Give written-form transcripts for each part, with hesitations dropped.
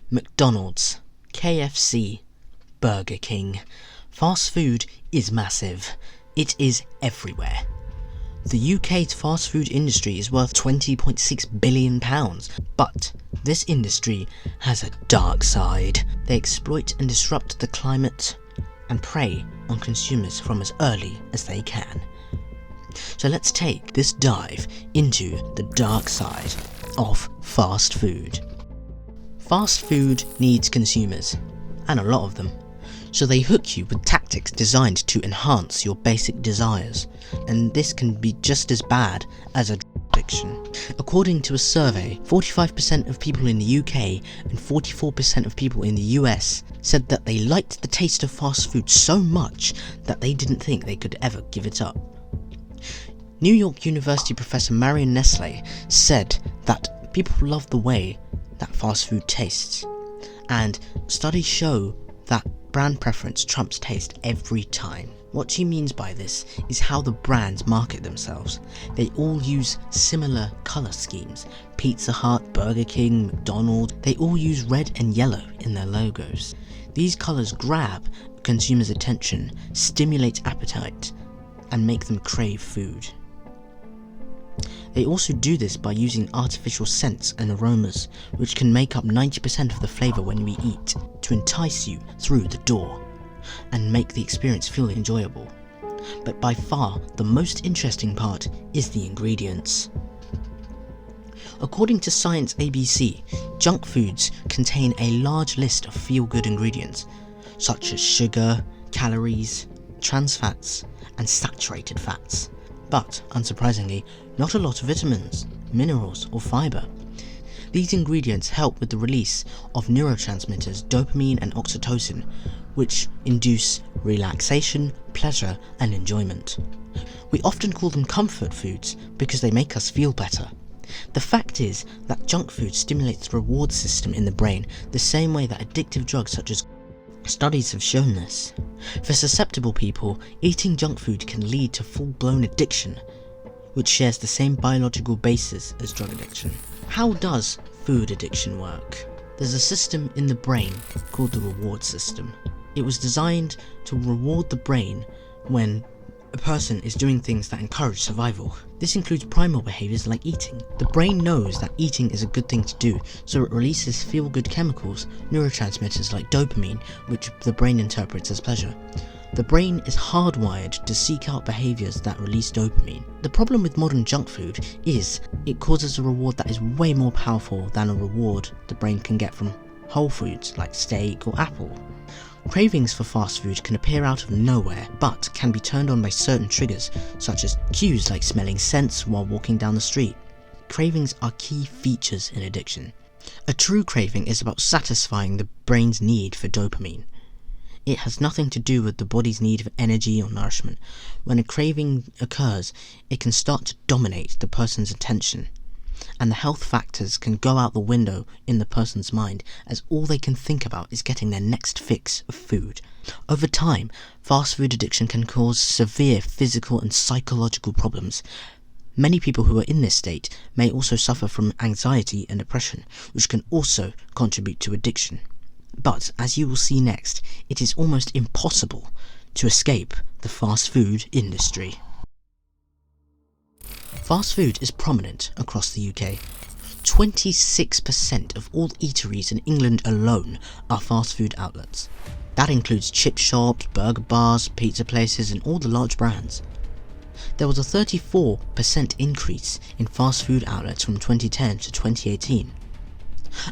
McDonald's, KFC, Burger King. Fast food is massive. It is everywhere. The UK's fast food industry is worth £20.6 billion, but this industry has a dark side. They exploit and disrupt the climate and prey on consumers from as early as they can. So let's take this dive into the dark side of fast food. Fast food needs consumers, and a lot of them. So they hook you with tactics designed to enhance your basic desires, and this can be just as bad as a drug addiction. According to a survey, 45% of people in the UK and 44% of people in the US said that they liked the taste of fast food so much that they didn't think they could ever give it up. New York University professor Marion Nestle said that people love the way that fast food tastes, and studies show that brand preference trumps taste every time. What she means by this is how the brands market themselves. They all use similar colour schemes. Pizza Hut, Burger King, McDonald's, they all use red and yellow in their logos. These colours grab consumers' attention, stimulate appetite, and make them crave food. They also do this by using artificial scents and aromas, which can make up 90% of the flavour when we eat, to entice you through the door and make the experience feel enjoyable. But by far, the most interesting part is the ingredients. According to Science ABC, junk foods contain a large list of feel-good ingredients, such as sugar, calories, trans fats, and saturated fats. But, unsurprisingly, not a lot of vitamins, minerals, or fibre. These ingredients help with the release of neurotransmitters dopamine and oxytocin, which induce relaxation, pleasure, and enjoyment. We often call them comfort foods because they make us feel better. The fact is that junk food stimulates the reward system in the brain the same way that addictive drugs such as studies have shown this. For susceptible people, eating junk food can lead to full-blown addiction, which shares the same biological basis as drug addiction. How does food addiction work? There's a system in the brain called the reward system. It was designed to reward the brain when a person is doing things that encourage survival. This includes primal behaviours like eating. The brain knows that eating is a good thing to do, so it releases feel-good chemicals, neurotransmitters like dopamine, which the brain interprets as pleasure. The brain is hardwired to seek out behaviours that release dopamine. The problem with modern junk food is it causes a reward that is way more powerful than a reward the brain can get from whole foods like steak or apple. Cravings for fast food can appear out of nowhere, but can be turned on by certain triggers, such as cues like smelling scents while walking down the street. Cravings are key features in addiction. A true craving is about satisfying the brain's need for dopamine. It has nothing to do with the body's need of energy or nourishment. When a craving occurs, it can start to dominate the person's attention, and the health factors can go out the window in the person's mind, as all they can think about is getting their next fix of food. Over time, fast food addiction can cause severe physical and psychological problems. Many people who are in this state may also suffer from anxiety and depression, which can also contribute to addiction. But, as you will see next, it is almost impossible to escape the fast food industry. Fast food is prominent across the UK. 26% of all eateries in England alone are fast food outlets. That includes chip shops, burger bars, pizza places, and all the large brands. There was a 34% increase in fast food outlets from 2010 to 2018.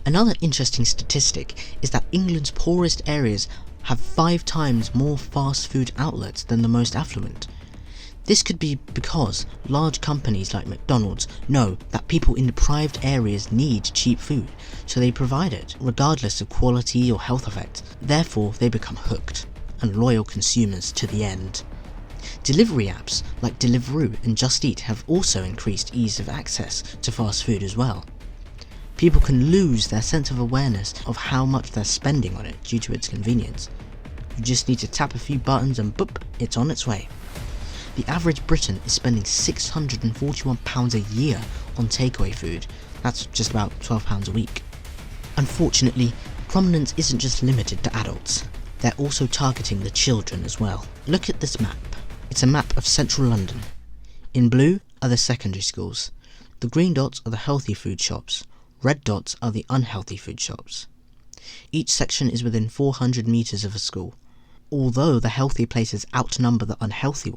Another interesting statistic is that England's poorest areas have 5 times more fast food outlets than the most affluent. This could be because large companies like McDonald's know that people in deprived areas need cheap food, so they provide it, regardless of quality or health effects. Therefore, they become hooked and loyal consumers to the end. Delivery apps like Deliveroo and Just Eat have also increased ease of access to fast food as well. People can lose their sense of awareness of how much they're spending on it due to its convenience. You just need to tap a few buttons and boop, it's on its way. The average Briton is spending £641 a year on takeaway food. That's just about £12 a week. Unfortunately, Prominence isn't just limited to adults, they're also targeting the children as well. Look at this map. It's a map of central London. In blue are the secondary schools. The green dots are the healthy food shops. Red dots are the unhealthy food shops. Each section is within 400 metres of a school. Although the healthy places outnumber the unhealthy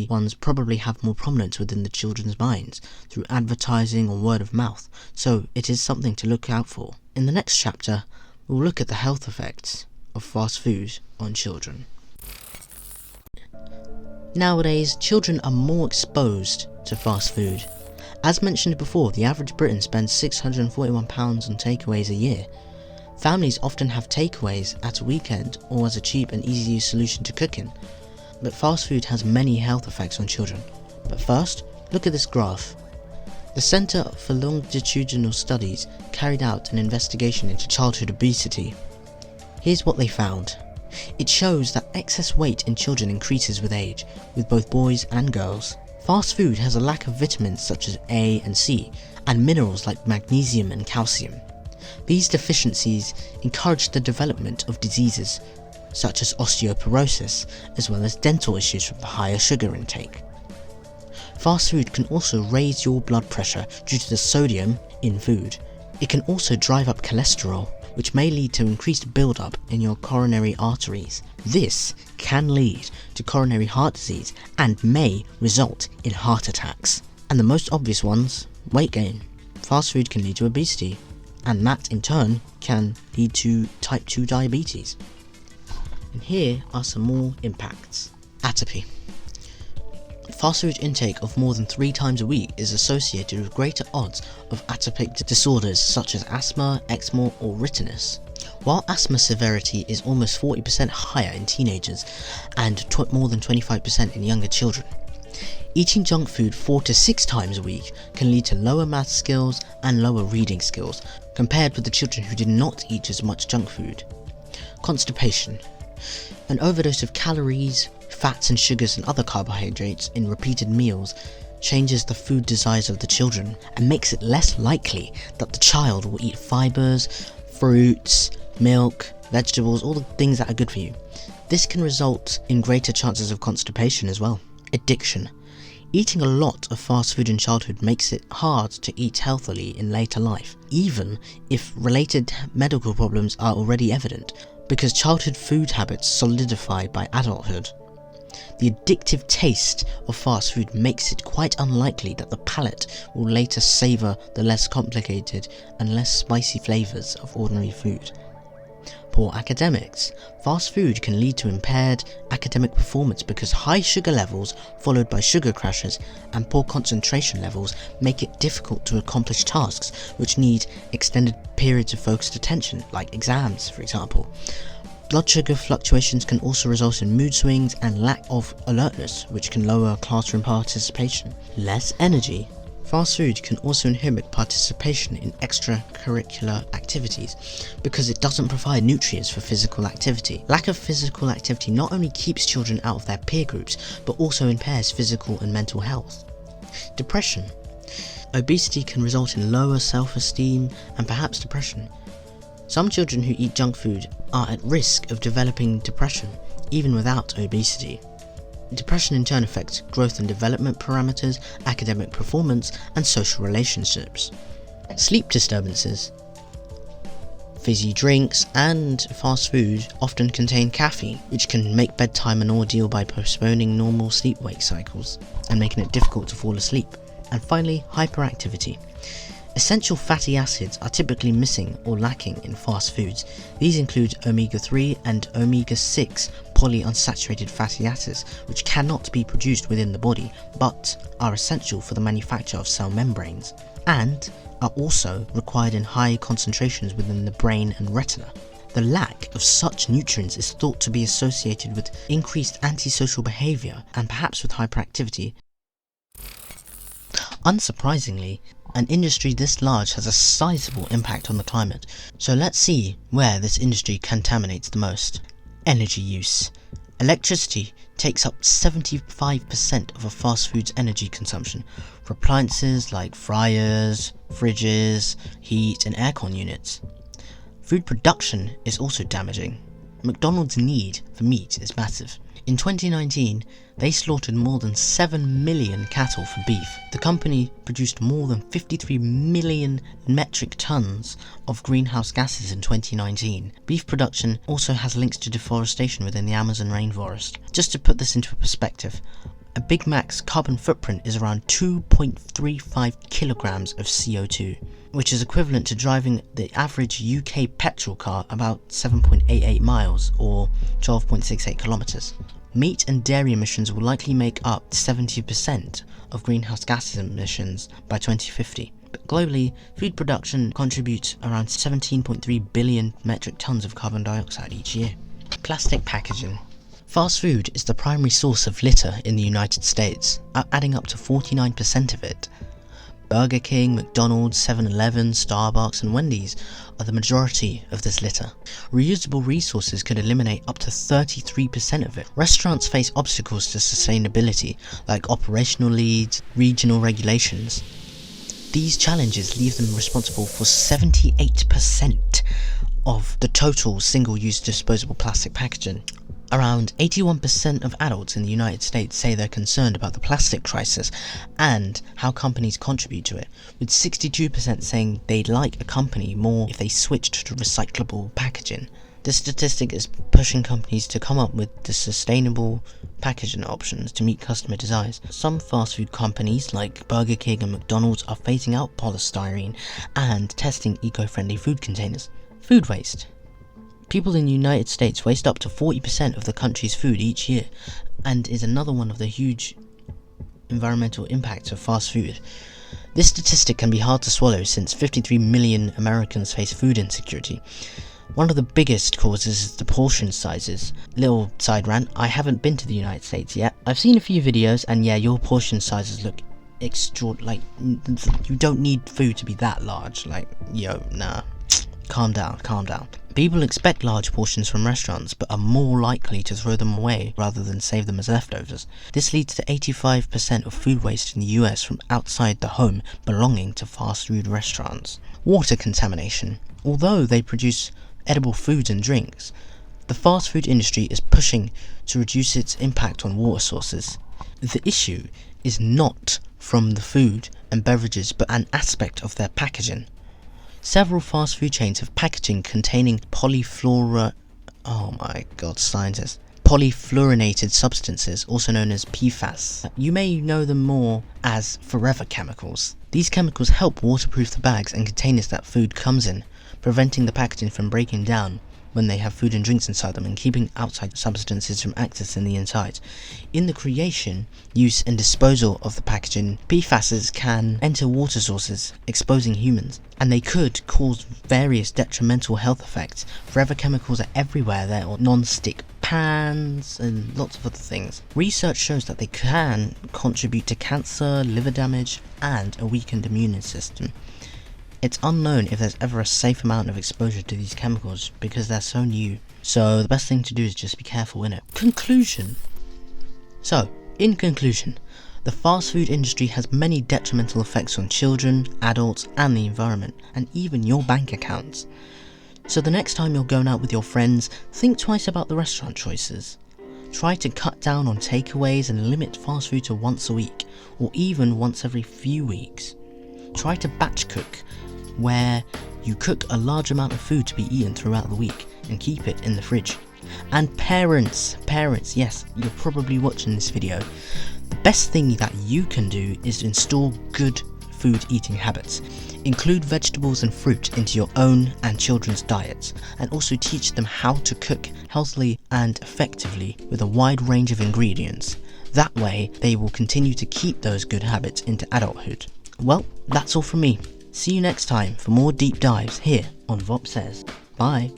ones probably have more prominence within the children's minds through advertising or word of mouth, so it is something to look out for. In the next chapter, we'll look at the health effects of fast food on children. Nowadays, children are more exposed to fast food. As mentioned before, the average Briton spends £641 on takeaways a year. Families often have takeaways at a weekend or as a cheap and easy solution to cooking. But fast food has many health effects on children. But first, look at this graph. The Centre for Longitudinal Studies carried out an investigation into childhood obesity. Here's what they found. It shows that excess weight in children increases with age, with both boys and girls. Fast food has a lack of vitamins such as A and C, and minerals like magnesium and calcium. These deficiencies encourage the development of diseases such as osteoporosis, as well as dental issues from the higher sugar intake. Fast food can also raise your blood pressure due to the sodium in food. It can also drive up cholesterol, which may lead to increased build-up in your coronary arteries. This can lead to coronary heart disease and may result in heart attacks. And the most obvious ones, weight gain. Fast food can lead to obesity, and that in turn can lead to type 2 diabetes. And here are some more impacts. Atopy. Fast food intake of more than 3 times a week is associated with greater odds of atopic disorders such as asthma, eczema or retinitis. While asthma severity is almost 40% higher in teenagers and more than 25% in younger children. Eating junk food 4 to 6 times a week can lead to lower math skills and lower reading skills compared with the children who did not eat as much junk food. Constipation. An overdose of calories, fats and sugars and other carbohydrates in repeated meals changes the food desires of the children and makes it less likely that the child will eat fibers, fruits, milk, vegetables, all the things that are good for you. This can result in greater chances of constipation as well. Addiction. Eating a lot of fast food in childhood makes it hard to eat healthily in later life, even if related medical problems are already evident, because childhood food habits solidify by adulthood. The addictive taste of fast food makes it quite unlikely that the palate will later savour the less complicated and less spicy flavours of ordinary food. Poor academics. Fast food can lead to impaired academic performance because high sugar levels followed by sugar crashes and poor concentration levels make it difficult to accomplish tasks which need extended periods of focused attention, like exams for example. Blood sugar fluctuations can also result in mood swings and lack of alertness, which can lower classroom participation. Less energy. Fast food can also inhibit participation in extracurricular activities because it doesn't provide nutrients for physical activity. Lack of physical activity not only keeps children out of their peer groups, but also impairs physical and mental health. Depression. Obesity can result in lower self-esteem and perhaps depression. Some children who eat junk food are at risk of developing depression, even without obesity. Depression in turn affects growth and development parameters, academic performance, and social relationships. Sleep disturbances. Fizzy drinks and fast food often contain caffeine, which can make bedtime an ordeal by postponing normal sleep-wake cycles and making it difficult to fall asleep. And finally, hyperactivity. Essential fatty acids are typically missing or lacking in fast foods. These include omega-3 and omega-6 polyunsaturated fatty acids, which cannot be produced within the body, but are essential for the manufacture of cell membranes, and are also required in high concentrations within the brain and retina. The lack of such nutrients is thought to be associated with increased antisocial behaviour and perhaps with hyperactivity. Unsurprisingly, an industry this large has a sizable impact on the climate, so let's see where this industry contaminates the most. Energy use. Electricity takes up 75% of a fast food's energy consumption for appliances like fryers, fridges, heat and aircon units. Food production is also damaging. McDonald's need for meat is massive. In 2019, they slaughtered more than 7 million cattle for beef. The company produced more than 53 million metric tons of greenhouse gases in 2019. Beef production also has links to deforestation within the Amazon rainforest. Just to put this into perspective, a Big Mac's carbon footprint is around 2.35 kilograms of CO2, which is equivalent to driving the average UK petrol car about 7.88 miles or 12.68 kilometers. Meat and dairy emissions will likely make up 70% of greenhouse gas emissions by 2050. But globally, food production contributes around 17.3 billion metric tons of carbon dioxide each year. Plastic packaging. Fast food is the primary source of litter in the United States, adding up to 49% of it. Burger King, McDonald's, 7-Eleven, Starbucks and Wendy's are the majority of this litter. Reusable resources could eliminate up to 33% of it. Restaurants face obstacles to sustainability, like operational leads, regional regulations. These challenges leave them responsible for 78% of the total single-use disposable plastic packaging. Around 81% of adults in the United States say they're concerned about the plastic crisis and how companies contribute to it, with 62% saying they'd like a company more if they switched to recyclable packaging. This statistic is pushing companies to come up with the sustainable packaging options to meet customer desires. Some fast food companies like Burger King and McDonald's are phasing out polystyrene and testing eco-friendly food containers. Food waste. People in the United States waste up to 40% of the country's food each year, and is another one of the huge environmental impacts of fast food. This statistic can be hard to swallow since 53 million Americans face food insecurity. One of the biggest causes is the portion sizes. Little side rant, I haven't been to the United States yet. I've seen a few videos and yeah, your portion sizes look like you don't need food to be that large. Like, yo, nah. Calm down. People expect large portions from restaurants, but are more likely to throw them away rather than save them as leftovers. This leads to 85% of food waste in the US from outside the home belonging to fast food restaurants. Water contamination. Although they produce edible foods and drinks, the fast food industry is pushing to reduce its impact on water sources. The issue is not from the food and beverages, but an aspect of their packaging. Several fast food chains have packaging containing polyfluorinated substances, also known as PFAS. You may know them more as forever chemicals. These chemicals help waterproof the bags and containers that food comes in, preventing the packaging from breaking down when they have food and drinks inside them and keeping outside substances from accessing the inside. In the creation, use and disposal of the packaging, PFASs can enter water sources, exposing humans, and they could cause various detrimental health effects. Forever chemicals are everywhere. They're on non-stick pans and lots of other things. Research shows that they can contribute to cancer, liver damage, and a weakened immune system. It's unknown if there's ever a safe amount of exposure to these chemicals because they're so new. So the best thing to do is just be careful, innit? Conclusion. So, in conclusion, the fast food industry has many detrimental effects on children, adults, and the environment, and even your bank accounts. So the next time you're going out with your friends, think twice about the restaurant choices. Try to cut down on takeaways and limit fast food to once a week, or even once every few weeks. Try to batch cook, where you cook a large amount of food to be eaten throughout the week and keep it in the fridge. And parents, yes, you're probably watching this video. The best thing that you can do is install good food eating habits. Include vegetables and fruit into your own and children's diets, and also teach them how to cook healthily and effectively with a wide range of ingredients. That way, they will continue to keep those good habits into adulthood. Well, that's all from me. See you next time for more deep dives here on VopSays. Bye.